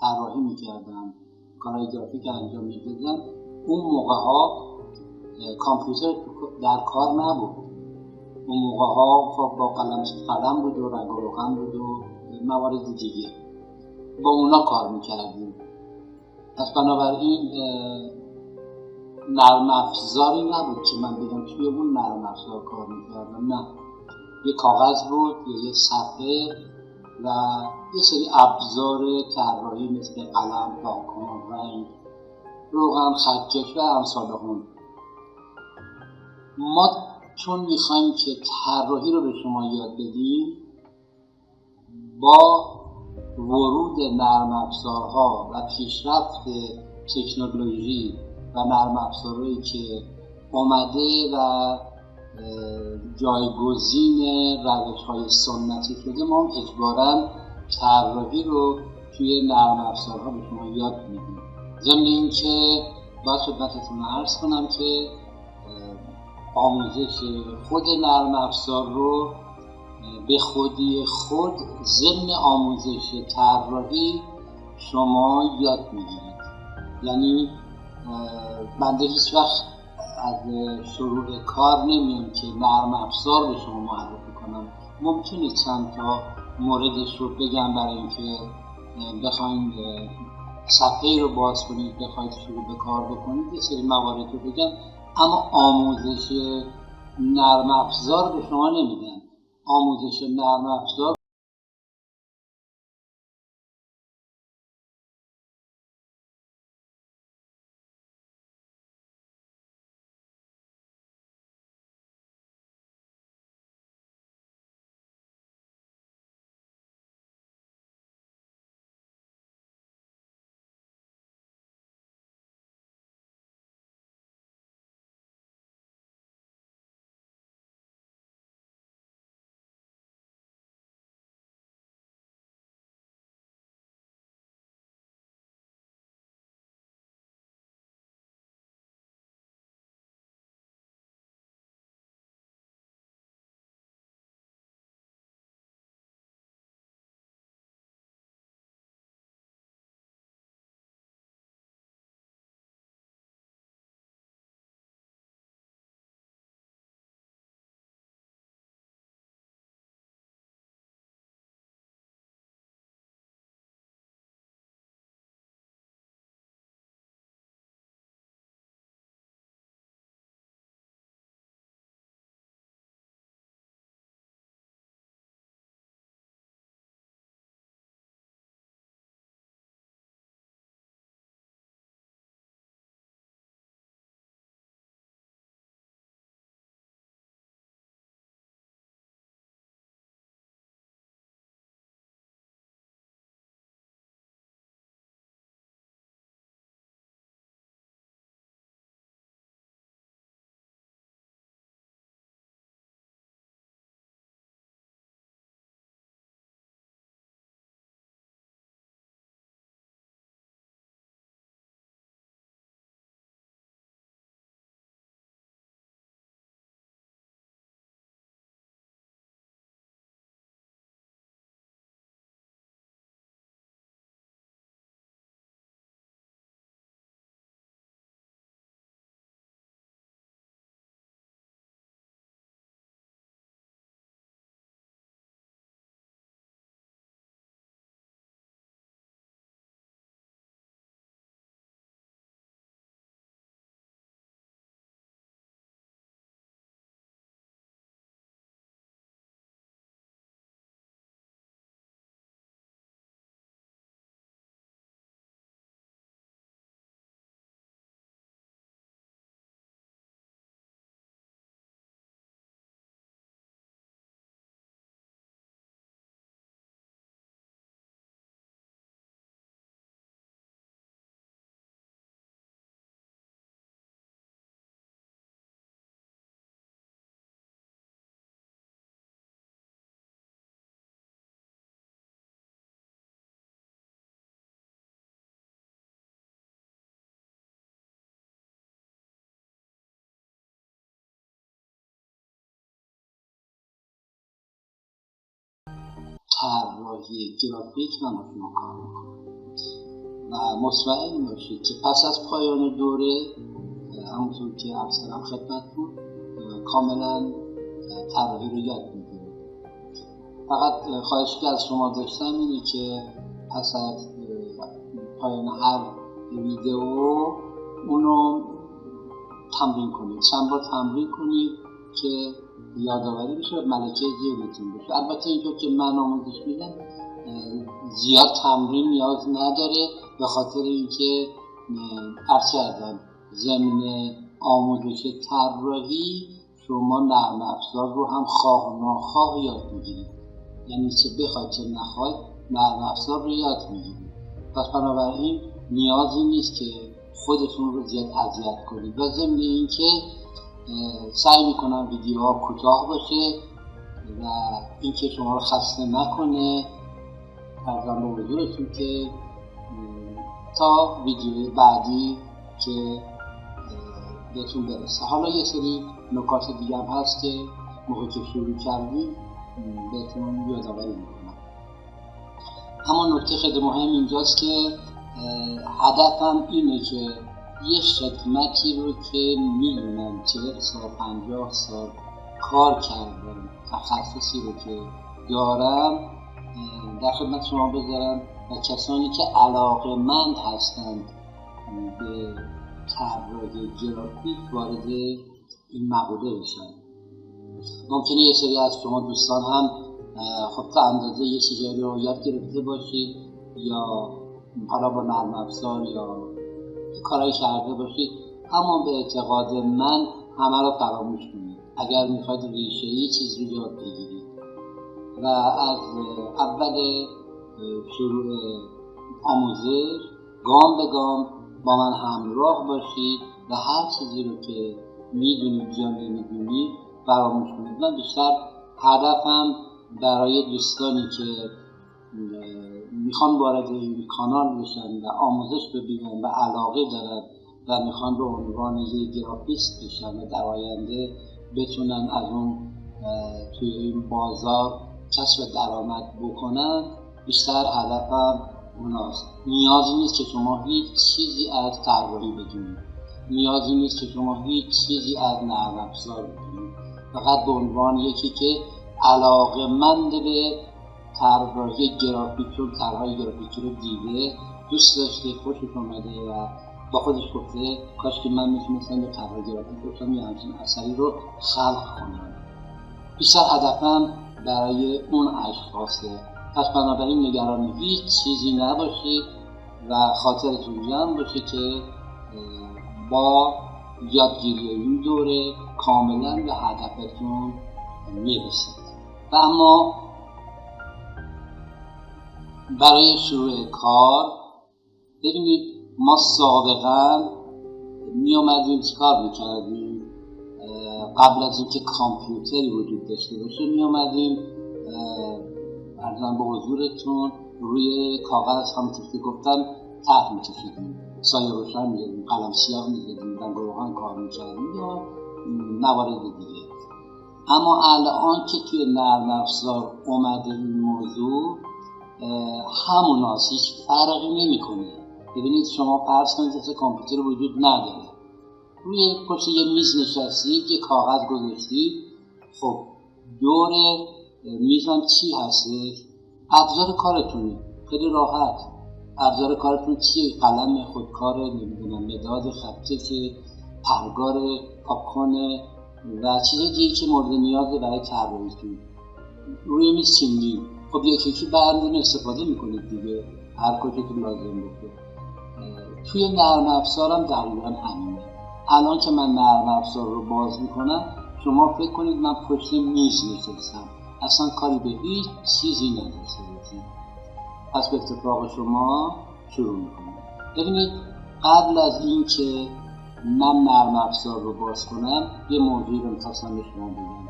طراحی میکردن، کارهای گرافیک انجام میدادن، اون موقع ها کامپیوتر در کار نبود. اون موقع ها خب با قلم بود و رنگ و روغن بود و موارد دیگه، با اونا کار میکردیم. پس بنابراین نرم افزاری نبود که من بگم توی اون نرم افزار کار میکردم، نه، یه کاغذ بود یا یه صفحه و یه سری ابزار طراحی مثل قلم، پاکن، رنگ، روغن، خطکش و امثال هم. ما چون میخوایم که طراحی رو به شما یاد بدیم، با ورود نرم افزارها و پیشرفت تکنولوژی و نرم افزارهایی که اومده و جایگزین روش‌های سنتی شده، ما اجباراً طراحی رو توی نرم افزارها به شما یاد میدیم. ضمن اینکه باید خدمتتون عرض کنم که آموزش خود نرم افزار رو به خودی خود ضمن آموزش طراحی شما یاد میگیرید. یعنی بنده هیچ وقت از شروع کار نمیام که نرم افزار به شما معرفی کنم. ممکنه چند تا موردش رو بگم برای اینکه بخواید صفحه رو باز کنید، بخواید شروع به کار بکنید، یه سری موارد رو بگم، اما آموزش نرم افزار به شما نمیدن. آموزش نرم افزار طراحی گرافیک من با شما کار میکنم و مطمئن باشید که پس از پایان دوره همونطور که عرض کردم خدمتتون کاملا طراحی رو یاد میگیرید. فقط خواهشی که از شما داشتم اینه که پس از پایان هر ویدیو اونو تمرین کنید، چند بار تمرین کنید که یادآوری بشه و ملکه ذهنتون بشه. البته اینطور که من آموزش میدم زیاد تمرین نیاز نداره، به خاطر اینکه عرض کردم ضمن آموزش طراحی شما نرم افزار رو هم خواه ناخواه یاد میگیرید، یعنی چه بخواید چه نخواید نرم افزار رو یاد میگیرید. پس بنابراین نیازی نیست که خودتون رو زیاد اذیت کنید و ضمن اینکه سعی میکنم ویدیوها کوتاه باشه و اینکه شما رو خسته نکنه. عرضم به حضورتون که تا ویدیوی بعدی که بهتون برسه. حالا یه سری نکات دیگه هم هست که موقع که شروع کردیم بهتون یادآوری میکنم. اما نکته خیلی مهم اینجاست که هدفم اینه که یه خدمتی رو که میدونم 40 سال 50 سال کار کردم، تخصصی رو که دارم در خدمت شما بذارم و کسانی که علاقه‌مند هستند به طراحی گرافیک وارد این مقوله بشن. ممکنه یه سری از شما دوستان هم خب تا اندازه یه چیزی رو یاد گرفته باشید یا حالا با نرم افزار یا کارایی کرده باشید، اما به اعتقاد من همه رو فراموش کنید اگر میخواید ریشه‌ای چیز رو یاد بگیرید و از اول شروع آموزش گام به گام با من همراه باشید و هر چیزی رو که میدونید یا نمیدونید فراموش کنید. من بیشتر هدفم برای دوستانی که میخوان وارد این کانال بشن و آموزش ببینن و علاقه دارن و میخوان به عنوان یک گرافیست بشن و در آینده بتونن از اون توی این بازار کسب درآمد بکنن، بیشتر هدفم اوناست. نیازی نیست که شما هیچ چیزی از طراحی بدونید، نیازی نیست که شما هیچ چیزی از نرم افزار بدونید، فقط به عنوان یکی که علاقه‌مند به طراحی گرافیک، چون طراحی گرافیکی رو دیده، دوست داشته، خوشش اومده و با خودش گفته کاش که من میتونستم به طراحی گرافیک باشم یه همچین اثری رو خلق کنم. بیشتر هدفم برای اون اشخاصه. پس بنابراین نگران هیچ چیزی نباشید و خاطرتون جمع باشه که با یادگیری این دوره کاملا به هدفتون میرسید. و اما برای شروع کار ببینید ما سابقا می اومدیم چیکار میکردیم؟ قبل از اینکه کامپیوتری وجود داشته باشه می اومدیم ارزم به حضورتون روی کاغذ همونطور که گفتم طرح میکشیدیم، سایه روشن می‌زدیم، قلم سیاه می‌زدیم، رنگ روغن کار می‌کردیم یا موارد دیگه. اما الان که توی نرم افزار اومده این موضوع هموناست، هیچ فرقی نمی‌کنه. ببینید شما فرض کنید که کامپیوتر وجود نداره، روی پشت یه میز نشستید، یه کاغذ گذاشتید، خب دور میزم چی هستش؟ ابزار کارتونه، خیلی راحت. ابزار کارتون چیه؟ قلم خودکار، نمیدونم مداد خطکش، پرگار، پاپکورن و چیزای دیگه که مورد نیازه برای طراحیتون روی میز چیندین. خب یکی یکی بردارین استفاده میکنید دیگه، هر کجاتون لازم باشه. توی نرم افزارم دقیقاً همینه. الان که من نرم افزار رو باز میکنم، شما فکر کنید من پشت میز نشستم، اصلا کاری به هیچ چیزی نداشته باشید. پس به اتفاق شما شروع میکنم. ببینید قبل از این که من نرم افزار رو باز کنم یه موضوعی رو میخواستم به شما بگم.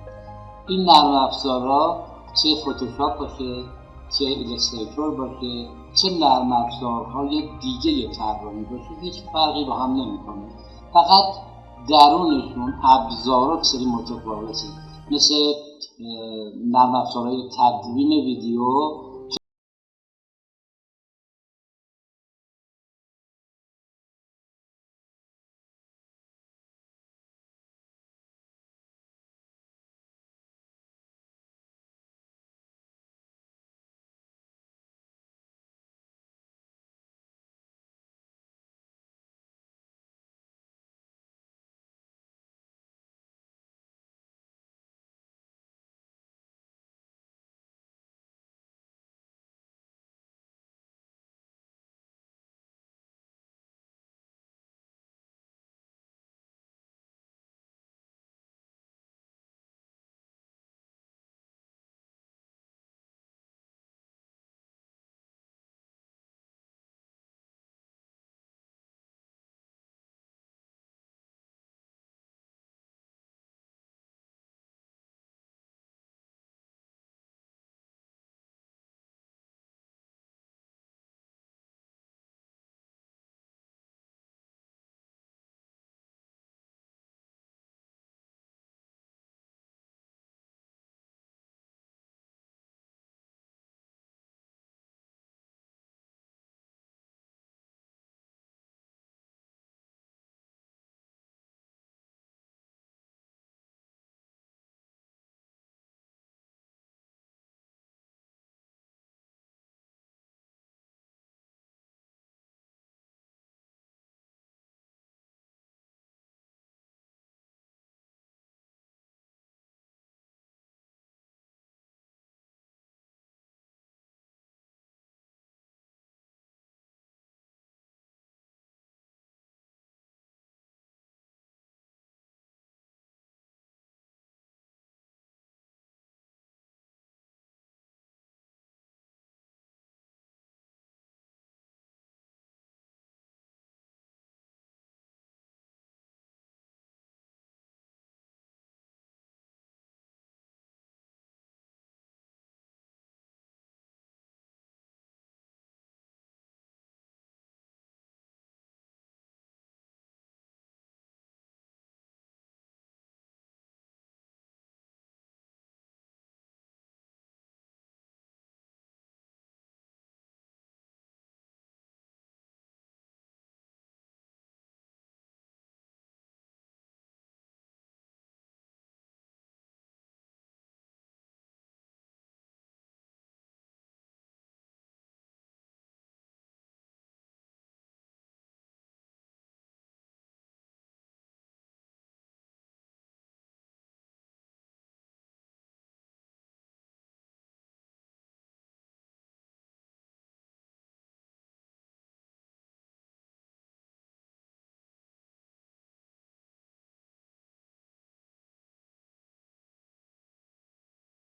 این نرم افزارها چه فتوشاپ باشه، چه ایلاستریتور باشه، چه نرم افزارهای دیگه طراحی باشه، هیچ فرقی با هم نمیکنه. فقط درونشون ابزارات سری متفاوته. مثل نرم افزارهای تدوین ویدیو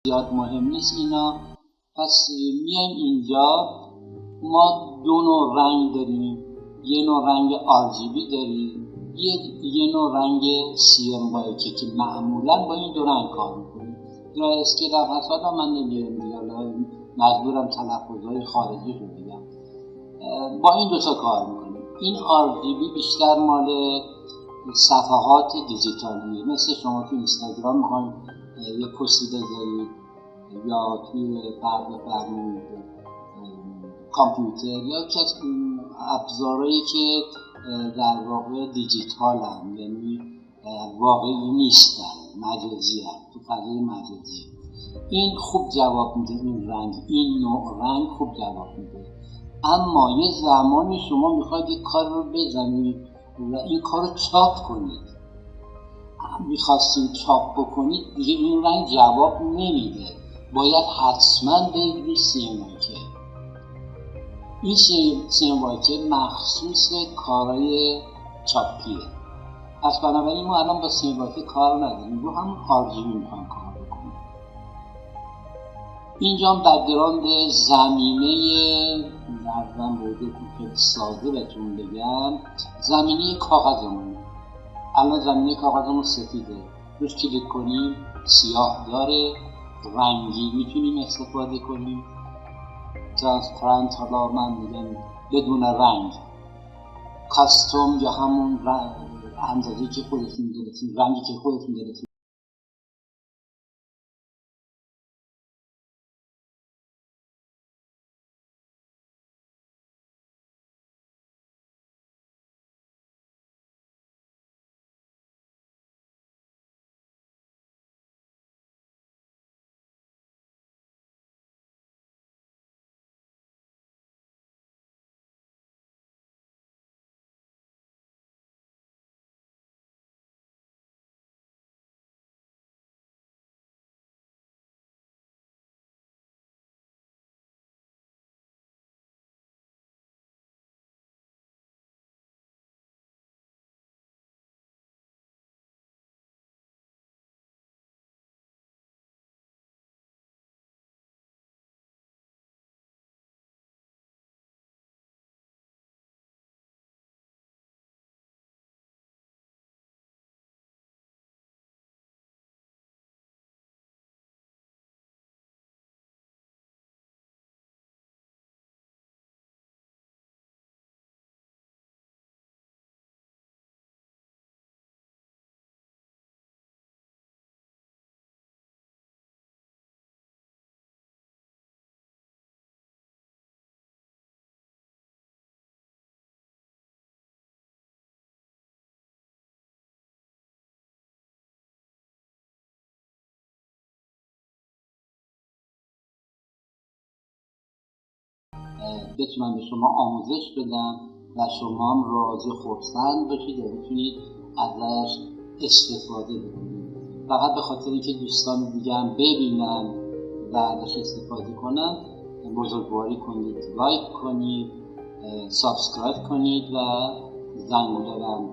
زیاد مهم نیست اینا. پس میایم اینجا، ما دو نوع رنگ داریم، یه نوع رنگ RGB داریم، یه نوع رنگ CMYK که معمولا با این دو رنگ کار میکنیم. یا اسکیل هم هست، آدم من نمیگم دیگه، مجبورم تلفظهای خارجی رو بگم. با این دو تا کار میکنیم. این RGB بیشتر مال صفحات دیجیتالیه، مثل شما تو اینستاگرام میخواین یه پستی بذارید یا توی فرمون کامپیوتر یا ابزارهایی که در واقع دیجیتال هم، یعنی واقعی نیستن، مجازی هم، تو فضای مجازی. این خوب جواب میده، این نوع رنگ خوب جواب میده. اما یه زمانی شما میخواید یک کار رو بزنید و این کار رو چاپ کنید، میخواستید چاپ بکنید دیگه این رنگ جواب نمیده، باید حتما برید روی CMYK. این CMYK مخصوص کارهای چاپیه. پس بنابراین ما الان با CMYK کار نداریم، رو همون RGB میخوایم کار بکنیم. اینجا هم بک‌گراند زمینه نظرم بوده که ساده بهتون بگم، زمینه کاغذمون. الان زمینه کاغذمون سفیده، روش کلیک کنیم سیاه داره، رنگی میتونیم استفاده کنیم، ترانسپرنت، حالا من میگم بدون رنگ، کاستوم یا همون اندازه‌ای که خودتون دلتون، رنگی که خودتون دلتون بتونم به شما آموزش بدم و شما هم راضی خرسند باشید و بتونید ازش استفاده بکنید. فقط به خاطر اینکه دوستان دیگه هم ببینن و ازش استفاده کنن بزرگواری کنید، لایک کنید، سابسکرایب کنید و زنگوله رو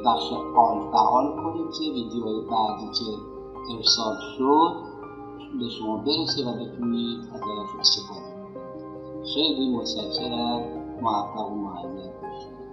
بخش آل فعال کنید که ویدیوهای بعدی که ارسال شد به شما برسه و بتونید ازش استفاده کنید. خیلی متشکرم. موفق و معید باشید.